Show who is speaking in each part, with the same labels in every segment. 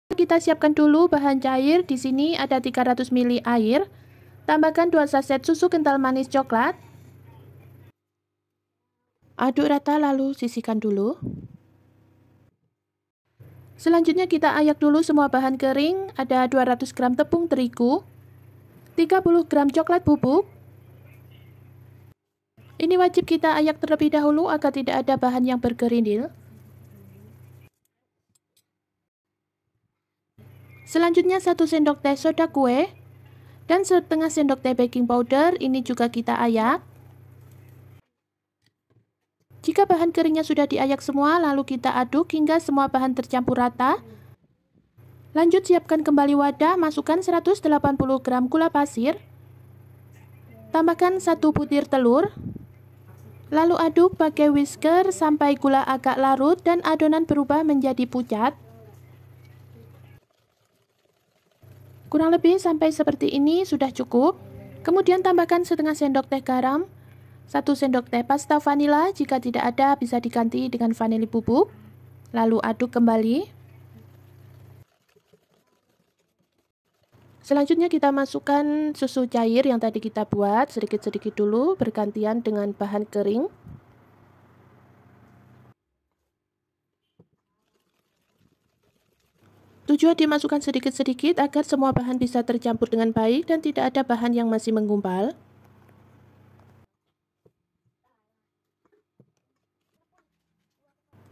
Speaker 1: Kita siapkan dulu bahan cair. Di sini ada 300 ml air. Tambahkan 2 saset susu kental manis coklat. Aduk rata lalu sisihkan dulu. Selanjutnya kita ayak dulu semua bahan kering. Ada 200 gram tepung terigu, 30 gram coklat bubuk. Ini wajib kita ayak terlebih dahulu agar tidak ada bahan yang bergerindil. Selanjutnya 1 sendok teh soda kue dan setengah sendok teh baking powder. Ini juga kita ayak. Jika bahan keringnya sudah diayak semua, lalu kita aduk hingga semua bahan tercampur rata. Lanjut siapkan kembali wadah, masukkan 180 gram gula pasir. Tambahkan 1 butir telur. Lalu aduk pakai whisker sampai gula agak larut dan adonan berubah menjadi pucat. Kurang lebih sampai seperti ini sudah cukup. Kemudian tambahkan setengah sendok teh garam, 1 sendok teh pasta vanila. Jika tidak ada bisa diganti dengan vanili bubuk. Lalu aduk kembali. Selanjutnya kita masukkan susu cair yang tadi kita buat sedikit-sedikit dulu bergantian dengan bahan kering. Tujuan dimasukkan sedikit-sedikit agar semua bahan bisa tercampur dengan baik dan tidak ada bahan yang masih menggumpal.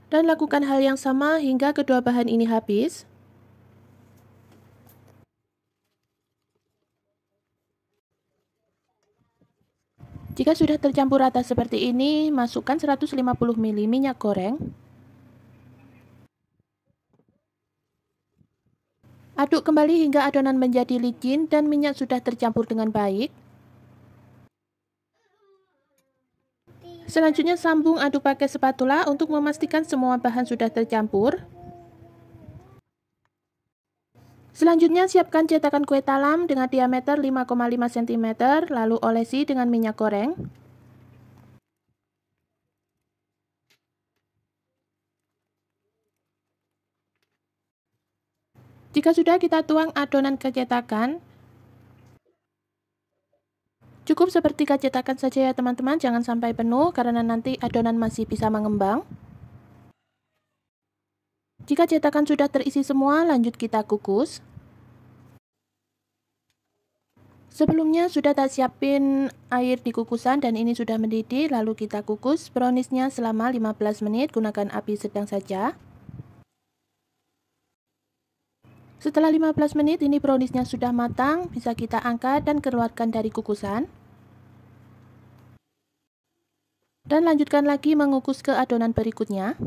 Speaker 1: Dan lakukan hal yang sama hingga kedua bahan ini habis. Jika sudah tercampur rata seperti ini, masukkan 150 ml minyak goreng. Aduk kembali hingga adonan menjadi licin dan minyak sudah tercampur dengan baik. Selanjutnya sambung aduk pakai spatula untuk memastikan semua bahan sudah tercampur. Selanjutnya siapkan cetakan kue talam dengan diameter 5,5 cm, lalu olesi dengan minyak goreng. Jika sudah, kita tuang adonan ke cetakan. Cukup sepertiga cetakan saja ya teman-teman, jangan sampai penuh karena nanti adonan masih bisa mengembang. Jika cetakan sudah terisi semua, lanjut kita kukus. Sebelumnya sudah tak siapin air di kukusan dan ini sudah mendidih, lalu kita kukus browniesnya selama 15 menit, gunakan api sedang saja. Setelah 15 menit ini browniesnya sudah matang, bisa kita angkat dan keluarkan dari kukusan. Dan lanjutkan lagi mengukus ke adonan berikutnya.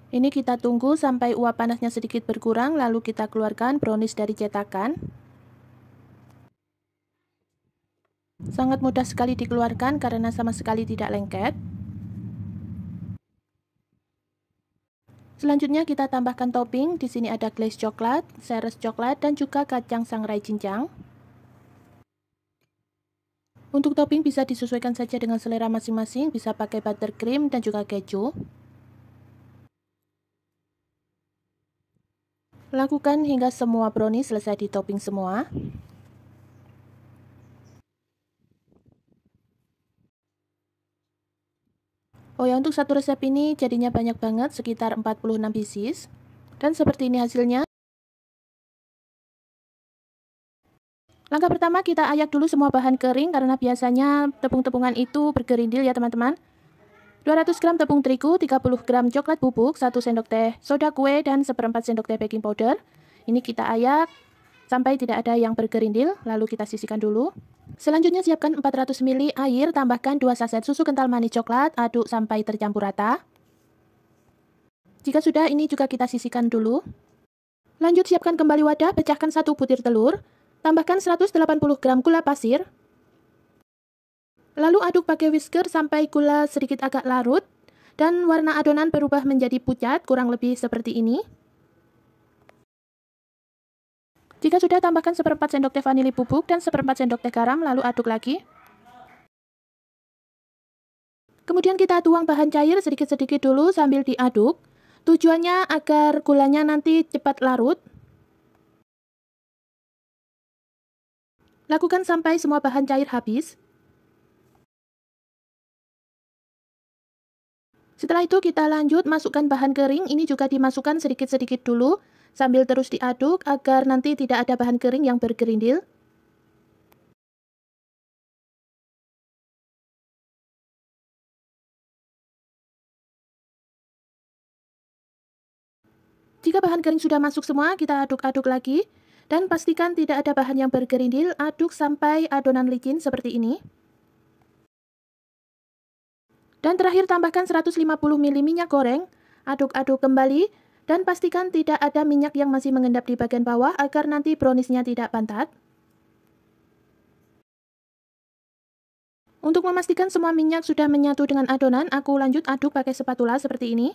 Speaker 1: Ini kita tunggu sampai uap panasnya sedikit berkurang, lalu kita keluarkan brownies dari cetakan. Sangat mudah sekali dikeluarkan karena sama sekali tidak lengket. Selanjutnya kita tambahkan topping. Di sini ada glaze coklat, seres coklat, dan juga kacang sangrai cincang. Untuk topping bisa disesuaikan saja dengan selera masing-masing, bisa pakai buttercream dan juga keju. Lakukan hingga semua brownies selesai di topping semua. Oh ya, untuk satu resep ini jadinya banyak banget, sekitar 46 pieces. Dan seperti ini hasilnya. Langkah pertama kita ayak dulu semua bahan kering karena biasanya tepung-tepungan itu bergerindil ya teman-teman. 200 gram tepung terigu, 30 gram coklat bubuk, 1 sendok teh soda kue, dan 1/4 sendok teh baking powder. Ini kita ayak sampai tidak ada yang bergerindil, lalu kita sisihkan dulu. Selanjutnya siapkan 400 ml air, tambahkan 2 saset susu kental manis coklat, aduk sampai tercampur rata. Jika sudah, ini juga kita sisihkan dulu. Lanjut siapkan kembali wadah, pecahkan 1 butir telur, tambahkan 180 gram gula pasir. Lalu aduk pakai whisker sampai gula sedikit agak larut dan warna adonan berubah menjadi pucat, kurang lebih seperti ini. Jika sudah, tambahkan 1/4 sendok teh vanili bubuk dan 1/4 sendok teh garam, lalu aduk lagi. Kemudian kita tuang bahan cair sedikit-sedikit dulu sambil diaduk. Tujuannya agar gulanya nanti cepat larut. Lakukan sampai semua bahan cair habis. Setelah itu kita lanjut masukkan bahan kering, ini juga dimasukkan sedikit-sedikit dulu, sambil terus diaduk agar nanti tidak ada bahan kering yang bergerindil. Jika bahan kering sudah masuk semua, kita aduk-aduk lagi. Dan pastikan tidak ada bahan yang bergerindil, aduk sampai adonan licin seperti ini. Dan terakhir tambahkan 150 ml minyak goreng, aduk-aduk kembali, dan pastikan tidak ada minyak yang masih mengendap di bagian bawah agar nanti browniesnya tidak bantat. Untuk memastikan semua minyak sudah menyatu dengan adonan, aku lanjut aduk pakai spatula seperti ini.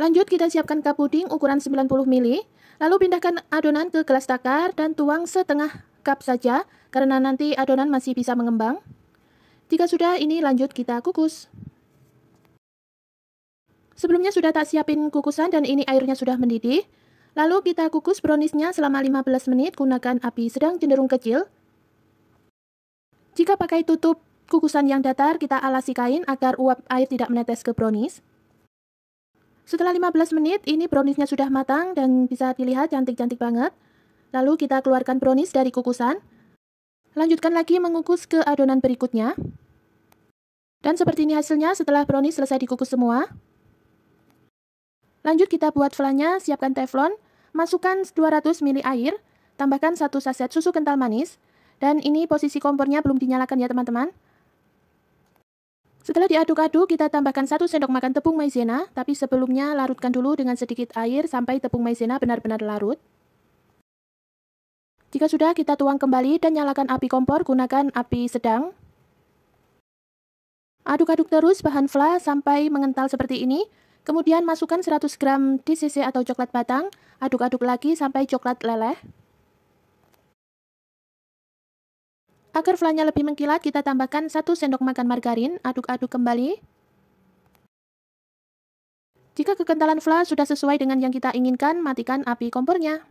Speaker 1: Lanjut kita siapkan cup puding ukuran 90 ml, lalu pindahkan adonan ke gelas takar dan tuang setengah cup saja, karena nanti adonan masih bisa mengembang. Jika sudah, ini lanjut kita kukus. Sebelumnya sudah tak siapin kukusan dan ini airnya sudah mendidih. Lalu kita kukus browniesnya selama 15 menit, gunakan api sedang cenderung kecil. Jika pakai tutup kukusan yang datar, kita alasi kain agar uap air tidak menetes ke brownies. Setelah 15 menit, ini browniesnya sudah matang dan bisa dilihat cantik-cantik banget. Lalu kita keluarkan brownies dari kukusan. Lanjutkan lagi mengukus ke adonan berikutnya. Dan seperti ini hasilnya setelah brownies selesai dikukus semua. Lanjut kita buat flannya, siapkan teflon, masukkan 200 ml air, tambahkan 1 saset susu kental manis. Dan ini posisi kompornya belum dinyalakan ya teman-teman. Setelah diaduk-aduk, kita tambahkan 1 sendok makan tepung maizena, tapi sebelumnya larutkan dulu dengan sedikit air sampai tepung maizena benar-benar larut. Jika sudah, kita tuang kembali dan nyalakan api kompor, gunakan api sedang. Aduk-aduk terus bahan fla sampai mengental seperti ini, kemudian masukkan 100 gram DCC atau coklat batang, aduk-aduk lagi sampai coklat leleh. Agar flanya lebih mengkilat, kita tambahkan 1 sendok makan margarin, aduk-aduk kembali. Jika kekentalan fla sudah sesuai dengan yang kita inginkan, matikan api kompornya.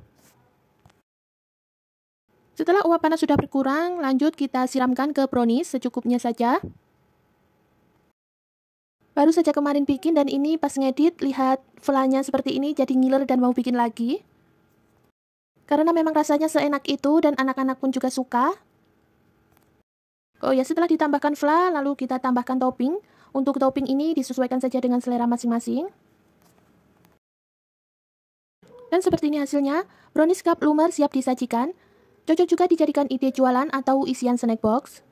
Speaker 1: Setelah uap panas sudah berkurang, lanjut kita siramkan ke brownies secukupnya saja. Baru saja kemarin bikin dan ini pas ngedit, lihat flanya seperti ini jadi ngiler dan mau bikin lagi. Karena memang rasanya seenak itu dan anak-anak pun juga suka. Oh ya, setelah ditambahkan fla, lalu kita tambahkan topping. Untuk topping ini disesuaikan saja dengan selera masing-masing. Dan seperti ini hasilnya, brownies cup lumer siap disajikan. Cocok juga dijadikan ide jualan atau isian snack box.